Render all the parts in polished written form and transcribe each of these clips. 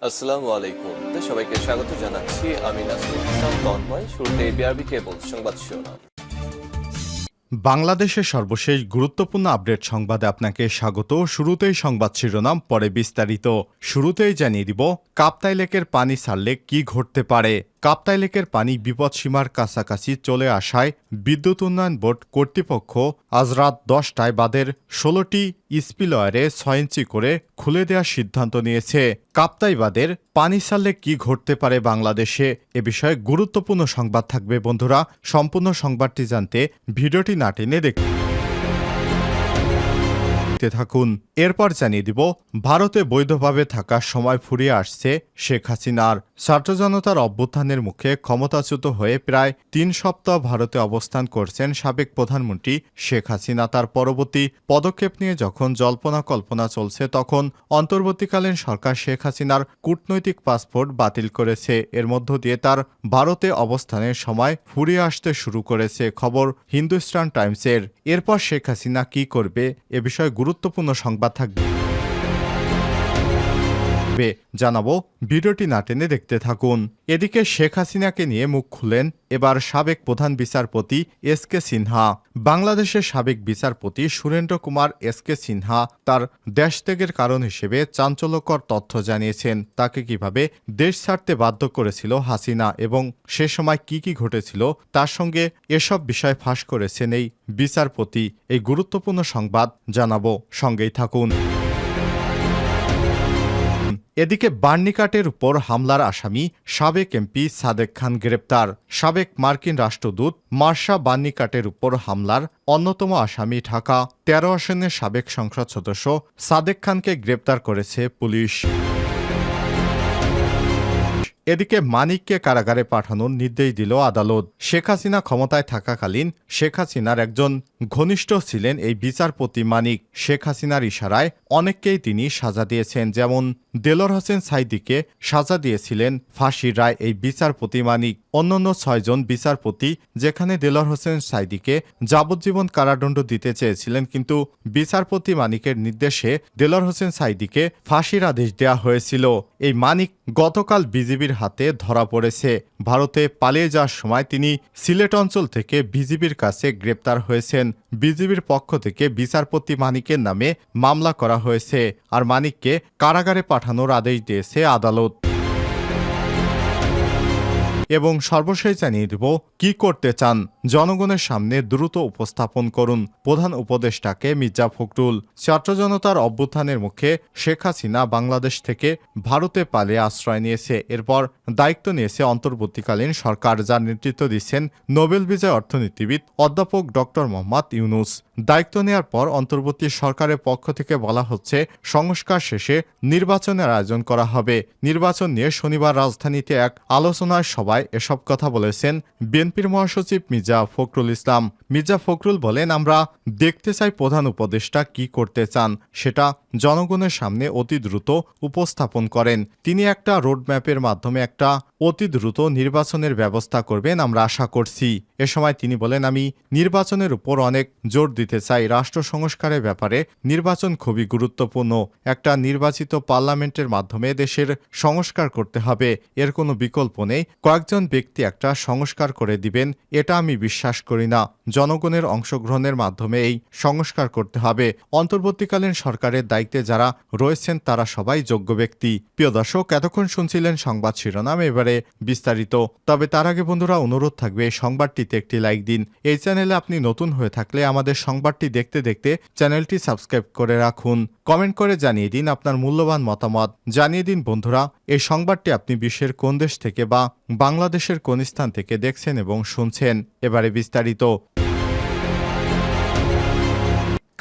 আসসালামু আলাইকুম। সবাইকে স্বাগত জানাচ্ছি। আমি নাসরুল ইসলাম তন্ময়। শুরুতে বিআরবি কেবল সংবাদ শিরোনাম। বাংলাদেশের সর্বশেষ গুরুত্বপূর্ণ আপডেট সংবাদে আপনাকে স্বাগত। শুরুতেই সংবাদ শিরোনাম, পরে বিস্তারিত। শুরুতেই জানিয়ে দিব কাপ্তাই লেকের পানি ছাড়লে কি ঘটতে পারে। কাপ্তাই লেকের পানি বিপদসীমার কাছাকাছি চলে আসায় বিদ্যুৎ উন্নয়ন বোর্ড কর্তৃপক্ষ আজ রাত 10টায় বাঁধের 16টি স্পিলওয়ারে 6 ইঞ্চি করে খুলে দেওয়ার সিদ্ধান্ত নিয়েছে। কাপ্তাই বাঁধের পানি ছাড়লে কি ঘটতে পারে বাংলাদেশে, এ বিষয়ে গুরুত্বপূর্ণ সংবাদ থাকবে বন্ধুরা। সম্পূর্ণ সংবাদটি জানতে ভিডিওটি না টেনে দেখতে থাকুন। এরপর জানিয়ে দিব ভারতে বৈধভাবে থাকার সময় ফুরিয়ে আসছে শেখ হাসিনার। ছাত্র জনতার অভ্যুত্থানের মুখে ক্ষমতাচ্যুত হয়ে প্রায় 3 সপ্তাহ ভারতে অবস্থান করছেন সাবেক প্রধানমন্ত্রী শেখ হাসিনা। তার পরবর্তী পদক্ষেপ নিয়ে যখন জল্পনা কল্পনা চলছে, তখন অন্তর্বর্তীকালীন সরকার শেখ হাসিনার কূটনৈতিক পাসপোর্ট বাতিল করেছে। এর মধ্য দিয়ে তার ভারতে অবস্থানের সময় ফুরিয়ে আসতে শুরু করেছে, খবর হিন্দুস্তান টাইমসের। এরপর শেখ হাসিনা কি করবে, এ বিষয়ে গুরুত্বপূর্ণ সংবাদ থাকবে জানাবো, ভিডিওটি না টেনে দেখতে থাকুন। এদিকে শেখ হাসিনাকে নিয়ে মুখ খুলেন এবার সাবেক প্রধান বিচারপতি এস কে সিনহা। বাংলাদেশের সাবেক বিচারপতি সুরেন্দ্র কুমার এস কে সিনহা তার দেশত্যাগের কারণ হিসেবে চাঞ্চল্যকর তথ্য জানিয়েছেন। তাকে কিভাবে দেশ ছাড়তে বাধ্য করেছিল হাসিনা এবং সে সময় কি কি ঘটেছিল, তার সঙ্গে এসব বিষয় ফাঁস করেছেন এই বিচারপতি। এই গুরুত্বপূর্ণ সংবাদ জানাবো, সঙ্গেই থাকুন। এদিকে বার্নিকাটের উপর হামলার আসামি সাবেক এমপি সাদেক খান গ্রেপ্তার। সাবেক মার্কিন রাষ্ট্রদূত মার্শা বার্নিকাটের উপর হামলার অন্যতম আসামি ঢাকা 13 আসনের সাবেক সংসদ সদস্য সাদেক খানকে গ্রেপ্তার করেছে পুলিশ। এদিকে মানিককে কারাগারে পাঠানোর নির্দেশ দিল আদালত। শেখ হাসিনা ক্ষমতায় থাকাকালীন শেখ হাসিনার একজন ঘনিষ্ঠ ছিলেন এই বিচারপতি মানিক। শেখ হাসিনার ইশারায় অনেককেই তিনি সাজা দিয়েছেন, যেমন দেলোয়ার হোসেন সাঈদীকে সাজা দিয়েছিলেন ফাঁসির রায় এই বিচারপতি মানিক। অন্যান্য 6 জন বিচারপতি, যেখানে দেলোয়ার হোসেন সাঈদীকে যাবজ্জীবন কারাদণ্ড দিতে চেয়েছিলেন, কিন্তু বিচারপতি মানিকের নির্দেশে দেলোয়ার হোসেন সাঈদীকে ফাঁসির আদেশ দেওয়া হয়েছিল। এই মানিক গতকাল বিজিবির হাতে ধরা পড়েছে। ভারতে পালিয়ে যাওয়ার সময় তিনি সিলেট অঞ্চল থেকে বিজিবির কাছে গ্রেপ্তার হয়েছেন। বিজিবির পক্ষ থেকে বিচারপতি মানিকের নামে মামলা করা হয়েছে, আর মানিককে কারাগারে পাঠানোর আদেশ দিয়েছে আদালত। এবং সর্বশেষ জানিয়ে দেব কি করতে চান, জনগণের সামনে দ্রুত উপস্থাপন করুন প্রধান উপদেষ্টাকে মির্জা ফখরুল। ছাত্র জনতার অভ্যুত্থানের মুখে শেখ হাসিনা বাংলাদেশ থেকে ভারতে পালিয়ে আশ্রয় নিয়েছে। এরপর দায়িত্ব নিয়েছে অন্তর্বর্তীকালীন সরকার, যার নেতৃত্ব দিচ্ছেন নোবেল বিজয়ী অর্থনীতিবিদ অধ্যাপক ডক্টর মোহাম্মদ ইউনূস। দায়িত্ব নেওয়ার পর অন্তর্বর্তী সরকারের পক্ষ থেকে বলা হচ্ছে সংস্কার শেষে নির্বাচনের আয়োজন করা হবে। নির্বাচন নিয়ে শনিবার রাজধানীতে এক আলোচনার সভায় এসব কথা বলেছেন বিএনপির মহাসচিব মির্জা ফখরুল ইসলাম। মির্জা ফখরুল বলেন, আমরা দেখতে চাই প্রধান উপদেষ্টা কি করতে চান সেটা জনগণের সামনে অতি দ্রুত উপস্থাপন করেন। তিনি একটা রোডম্যাপের মাধ্যমে একটা অতি দ্রুত নির্বাচনের ব্যবস্থা করবেন আমরা আশা করছি। এ সময় তিনি বলেন, আমি নির্বাচনের উপর অনেক জোর দিতে চাই। রাষ্ট্র সংস্কারের ব্যাপারে নির্বাচন খুবই গুরুত্বপূর্ণ। একটা নির্বাচিত পার্লামেন্টের মাধ্যমে দেশের সংস্কার করতে হবে, এর কোনো বিকল্প নেই। কয়েকজন ব্যক্তি একটা সংস্কার করে দিবেন এটা আমি বিশ্বাস করি না। জনগণের অংশগ্রহণের মাধ্যমে এই সংস্কার করতে হবে। অন্তর্বর্তীকালীন সরকারের দায়িত্বে যারা রয়েছেন তারা সবাই যোগ্য ব্যক্তি। প্রিয় দর্শক, এতক্ষণ শুনছিলেন সংবাদ শিরোনাম, এবারে বিস্তারিত। তবে তার আগে বন্ধুরা অনুরোধ থাকবে এই সংবাদটিতে একটি লাইক দিন। এই চ্যানেলে আপনি নতুন হয়ে থাকলে আমাদের সংবাদটি দেখতে দেখতে চ্যানেলটি সাবস্ক্রাইব করে রাখুন। কমেন্ট করে জানিয়ে দিন আপনার মূল্যবান মতামত। জানিয়ে দিন বন্ধুরা, এই সংবাদটি আপনি বিশ্বের কোন দেশ থেকে বা বাংলাদেশের কোন স্থান থেকে দেখছেন এবং শুনছেন। এবারে বিস্তারিত।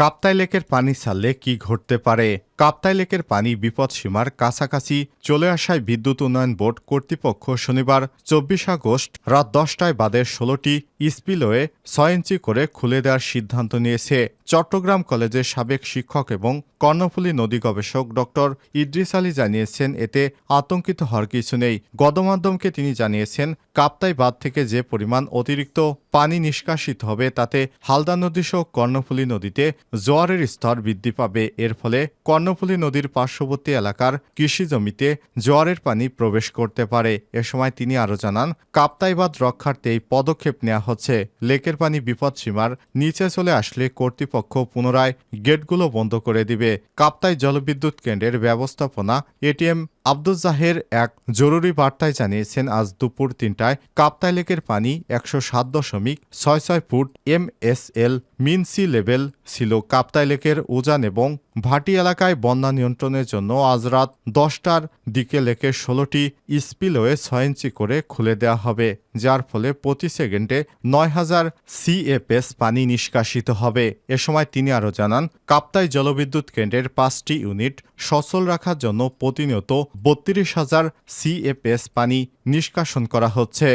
কাপ্তাই লেকের পানি ছাড়লে কি ঘটতে পারে। কাপ্তাই লেকের পানি বিপদসীমার কাছাকাছি চলে আসায় বিদ্যুৎ উন্নয়ন বোর্ড কর্তৃপক্ষ শনিবার 24 আগস্ট রাত 10টায় বাঁধের 16টি স্পিলওয়ে 6 ইঞ্চি করে খুলে দেওয়ার সিদ্ধান্ত নিয়েছে। চট্টগ্রাম কলেজের সাবেক শিক্ষক এবং কর্ণফুলী নদী গবেষক ডক্টর ইদ্রিস আলী জানিয়েছেন, এতে আতঙ্কিত হওয়ার কিছু নেই। গণমাধ্যমকে তিনি জানিয়েছেন, কাপ্তাই বাঁধ থেকে যে পরিমাণ অতিরিক্ত পানি নিষ্কাশিত হবে তাতে হালদা নদী সহ কর্ণফুলী নদীতে জোয়ারের স্তর বৃদ্ধি পাবে। এর ফলে কর্ণফুলী নদীর পার্শ্ববর্তী এলাকার কৃষি জমিতে জোয়ারের পানি প্রবেশ করতে পারে। এ সময় তিনি আরও জানান, কাপ্তাই বাঁধ রক্ষার্থে এই পদক্ষেপ নেওয়া হচ্ছে। লেকের পানি বিপদসীমার নিচে চলে আসলে কর্তৃপক্ষ পুনরায় গেটগুলো বন্ধ করে দিবে। কাপ্তাই জলবিদ্যুৎ কেন্দ্রের ব্যবস্থাপনা এটিএম আব্দুল জাহের এক জরুরি বার্তায় জানিয়েছেন, আজ দুপুর ৩টায় কাপ্তাই লেকের পানি ১০৭.৬৬ ফুট MSL মিন সি লেভেল ছিল। কাপ্তাই লেকের উজান এবং ভাটি এলাকায় বন্যা নিয়ন্ত্রণের জন্য আজ রাত 10টার দিকে লেকের 16টি স্পিলওয়ে 6 ইঞ্চি করে খুলে দেওয়া হবে, যার ফলে প্রতি সেকেন্ডে ৯,০০০ CFS পানি নিষ্কাশিত হবে। এ সময় তিনি আরও জানান, কাপ্তাই জলবিদ্যুৎ কেন্দ্রের 5টি ইউনিট সচল রাখার জন্য প্রতিনিয়ত ৩২,০০০ CFS পানি নিষ্কাশন করা হচ্ছে।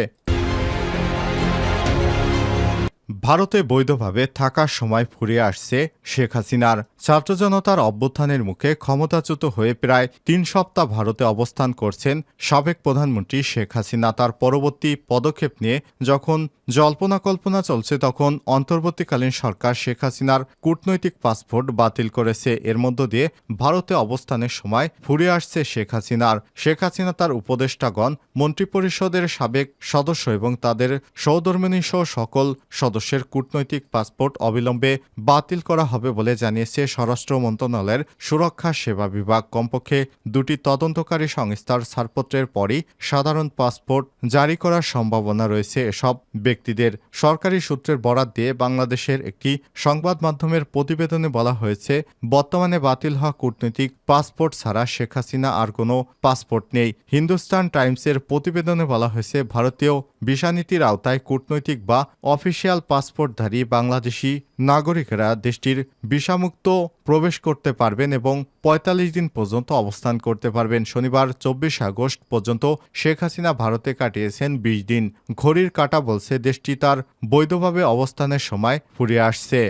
ভারতে বৈধভাবে থাকার সময় ফুরিয়ে আসছে শেখ হাসিনার। ছাত্র জনতার অভ্যুত্থানের মুখে ক্ষমতাচ্যুত হয়ে প্রায় ৩ সপ্তাহ ভারতে অবস্থান করছেন সাবেক প্রধানমন্ত্রী শেখ হাসিনা। তার পরবর্তী পদক্ষেপ নিয়ে যখন জল্পনা কল্পনা চলছে, তখন অন্তর্বর্তীকালীন সরকার শেখ হাসিনার কূটনৈতিক পাসপোর্ট বাতিল করেছে। এর মধ্য দিয়ে ভারতে অবস্থানের সময় ফুরিয়ে আসছে শেখ হাসিনার। শেখ হাসিনা তার উপদেষ্টাগণ, মন্ত্রিপরিষদের সাবেক সদস্য এবং তাদের সহধর্মিণী সহ সকল সদস্যের কূটনৈতিক পাসপোর্ট অবিলম্বে বাতিল করা হবে বলে জানিয়েছে স্বরাষ্ট্র মন্ত্রণালয়ের সুরক্ষা সেবা বিভাগ। কমপক্ষে 2টি তদন্তকারী সংস্থার ছাড়পত্রের পরই সাধারণ পাসপোর্ট জারি করার সম্ভাবনা রয়েছে এসব ব্যক্তিদের। সরকারি সূত্রের বরাত দিয়ে বাংলাদেশের একটি সংবাদ মাধ্যমের প্রতিবেদনে বলা হয়েছে, বর্তমানে বাতিল হওয়া কূটনৈতিক পাসপোর্ট ছাড়া শেখ হাসিনা আর কোনো পাসপোর্ট নেই। হিন্দুস্তান টাইমসের প্রতিবেদনে বলা হয়েছে, ভারতীয় ভিসানীতির আওতায় কূটনৈতিক বা অফিসিয়াল পাসপোর্টধারী বাংলাদেশি নাগরিকেরা দেশটির ভিসামুক্ত প্রবেশ করতে পারবেন এবং ৪৫ দিন পর্যন্ত অবস্থান করতে পারবেন। শনিবার ২৪ আগস্ট পর্যন্ত শেখ হাসিনা ভারতে কাটিয়েছেন ২০ দিন। ঘড়ির কাঁটা বলছে দেশটি তার বৈধভাবে অবস্থানের সময় ফুরিয়ে আসছে।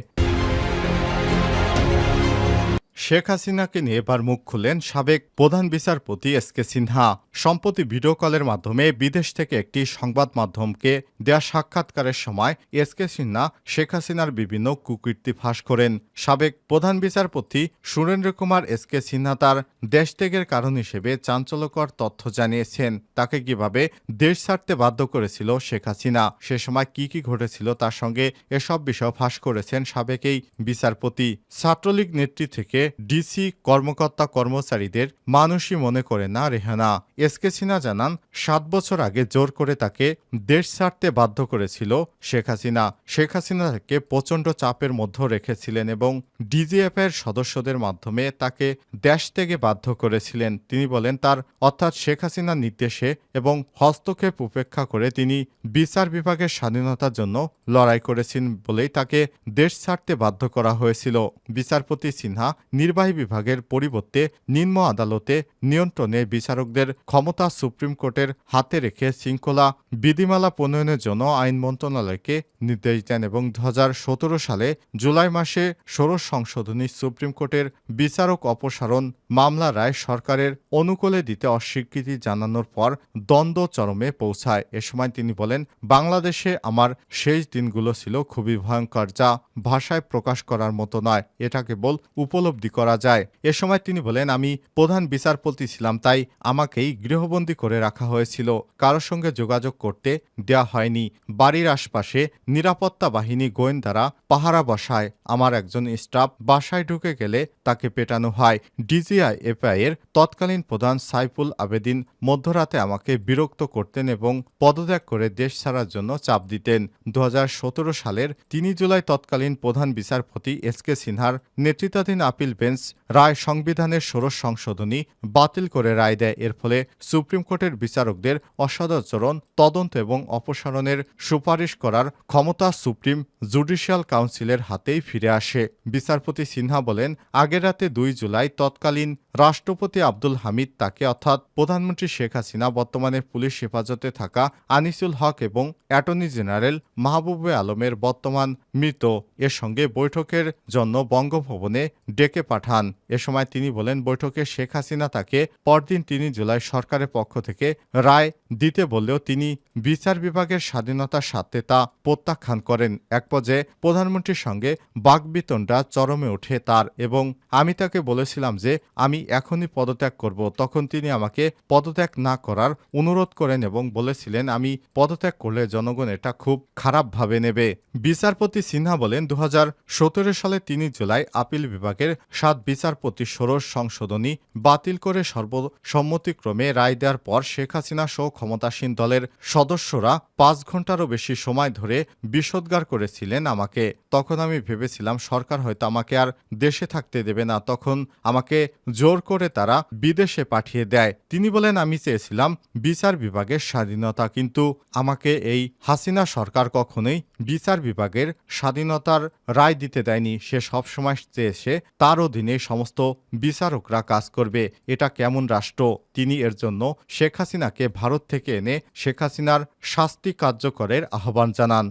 শেখ হাসিনাকে নিয়ে এবার মুখ খুললেন সাবেক প্রধান বিচারপতি এসকে সিনহা। সম্প্রতি ভিডিও কলের মাধ্যমে বিদেশ থেকে একটি সংবাদ মাধ্যমকে দেয়া সাক্ষাৎকারের সময় এসকে সিনহা শেখ হাসিনার বিভিন্ন কুকীর্তি ফাঁস করেন। সাবেক প্রধান বিচারপতি সুরেন্দ্র কুমার এসকে সিনহা তার দেশ ত্যাগের কারণ হিসেবে চাঞ্চল্যকর তথ্য জানিয়েছেন। তাকে কিভাবে দেশ ছাড়তে বাধ্য করেছিল শেখ হাসিনা, সে সময় কি কি ঘটেছিল তার সঙ্গে এসব বিষয় ফাঁস করেছেন সাবেক এই বিচারপতি। ছাত্রলীগ নেত্রী থেকে ডিসি কর্মকর্তা কর্মচারীদের মানুষই মনে করে না রেহানা। এসকে সিনহা জানান, 7 বছর আগে জোর করে তাকে দেশ ছাড়তে বাধ্য করেছিল শেখ হাসিনা। শেখ হাসিনা তাকে প্রচণ্ড চাপের মধ্যে রেখেছিলেন এবং ডিজিএফ এর সদস্যদের মাধ্যমে তাকে দেশ থেকে বাধ্য করেছিলেন। তিনি বলেন, তার অর্থাৎ শেখ হাসিনার নির্দেশে এবং হস্তক্ষেপ উপেক্ষা করে তিনি বিচার বিভাগের স্বাধীনতার জন্য লড়াই করেছেন বলেই তাকে দেশ ছাড়তে বাধ্য করা হয়েছিল। বিচারপতি সিনহা নির্বাহী বিভাগের পরিবর্তে নিম্ন আদালতে নিয়ন্ত্রণে বিচারকদের ক্ষমতা সুপ্রিম কোর্টের হাতে রেখে শৃঙ্খলা বিধিমালা প্রণয়নের জন্য আইন মন্ত্রণালয়কে নির্দেশ দেন এবং 2017 সালে জুলাই মাসে 16 সংশোধনী সুপ্রিম কোর্টের বিচারক অপসারণ মামলা রায় সরকারের অনুকূলে দিতে অস্বীকৃতি জানানোর পর দ্বন্দ্ব চরমে পৌঁছায়। এ সময় তিনি বলেন, বাংলাদেশে আমার শেষ দিনগুলো ছিল খুবই ভয়ঙ্কর, যা ভাষায় প্রকাশ করার মতো নয়, এটা কেবল উপলব্ধি করা যায়। এ সময় তিনি বলেন, আমি প্রধান বিচারপতি ছিলাম, তাই আমাকেই গৃহবন্দী করে রাখা হয়েছিল। কারোর সঙ্গে যোগাযোগ করতে দেয়া হয়নি। বাড়ির আশপাশে নিরাপত্তা বাহিনী গোয়েন্দারা পাহারা বসায়। আমার একজন স্টাফ বাসায় ঢুকে গেলে তাকে পেটানো হয়। ডিজিএফআই এর তৎকালীন প্রধান সাইফুল আবেদিন মধ্যরাতে আমাকে বিরক্ত করতেন এবং পদত্যাগ করে দেশ ছাড়ার জন্য চাপ দিতেন। 2017 সালের 3 জুলাই তৎকালীন প্রধান বিচারপতি এসকে সিনহার নেতৃত্বাধীন আপিল বেঞ্চ রায় সংবিধানের 16 সংশোধনী বাতিল করে রায় দেয়। এর ফলে সুপ্রিম কোর্টের বিচারকদের অসদাচরণ তদন্ত এবং অপসারণের সুপারিশ করার ক্ষমতা সুপ্রিম জুডিশিয়াল কাউন্সিলের হাতেই ফিরে আসে। বিচারপতি সিনহা বলেন, আগের রাতে 2 জুলাই তৎকালীন রাষ্ট্রপতি আব্দুল হামিদ তাকে অর্থাৎ প্রধানমন্ত্রী শেখ হাসিনা বর্তমানে পুলিশ হেফাজতে থাকা আনিসুল হক এবং অ্যাটর্নি জেনারেল মাহবুবে আলমের বর্তমান মৃত এর সঙ্গে বৈঠকের জন্য বঙ্গভবনে ডেকে পাঠান। এ সময় তিনি বলেন, বৈঠকে শেখ হাসিনা তাকে পরদিন ৩ জুলাই সরকারের পক্ষ থেকে রায় দিতে বললেও তিনি বিচার বিভাগের স্বাধীনতার স্বার্থে তা প্রত্যাখ্যান করেন। এক পর্যায়ে প্রধানমন্ত্রীর সঙ্গে বাকবিতণ্ডা চরমে ওঠে তার এবং আমি তাকে বলেছিলাম যে আমি এখনই পদত্যাগ করব। তখন তিনি আমাকে পদত্যাগ না করার অনুরোধ করেন এবং বলেছিলেন আমি পদত্যাগ করলে জনগণ এটা খুব খারাপভাবে নেবে। বিচারপতি সিনহা বলেন, ২০১৭ সালে ৩ জুলাই আপিল বিভাগের ৭ বিচারপতি ষোড়শ সংশোধনী বাতিল করে সর্বসম্মতিক্রমে রায় দেওয়ার পর শেখ হাসিনা সহ ক্ষমতাসীন দলের সদস্যরা ৫ ঘন্টারও বেশি সময় ধরে বিষোদ্গার করেছিলেন আমাকে। তখন আমি ভেবেছিলাম সরকার হয়তো আমাকে আর দেশে থাকতে দেবে না, তখন আমাকে জোর করে তারা বিদেশে পাঠিয়ে দেয়। তিনি বলেন, আমি চেয়েছিলাম বিচার বিভাগের স্বাধীনতা, কিন্তু আমাকে এই হাসিনা সরকার কখনোই বিচার বিভাগের স্বাধীনতার রায় দিতে দেয়নি। সে সবসময় চেয়েছে তার অধীনে সমস্ত বিচারকরা কাজ করবে। এটা কেমন রাষ্ট্র? তিনি এর জন্য শেখ হাসিনাকে ভারত থেকে এনে শেখ হাসিনার শাস্তি কার্যকরের আহ্বান জানান।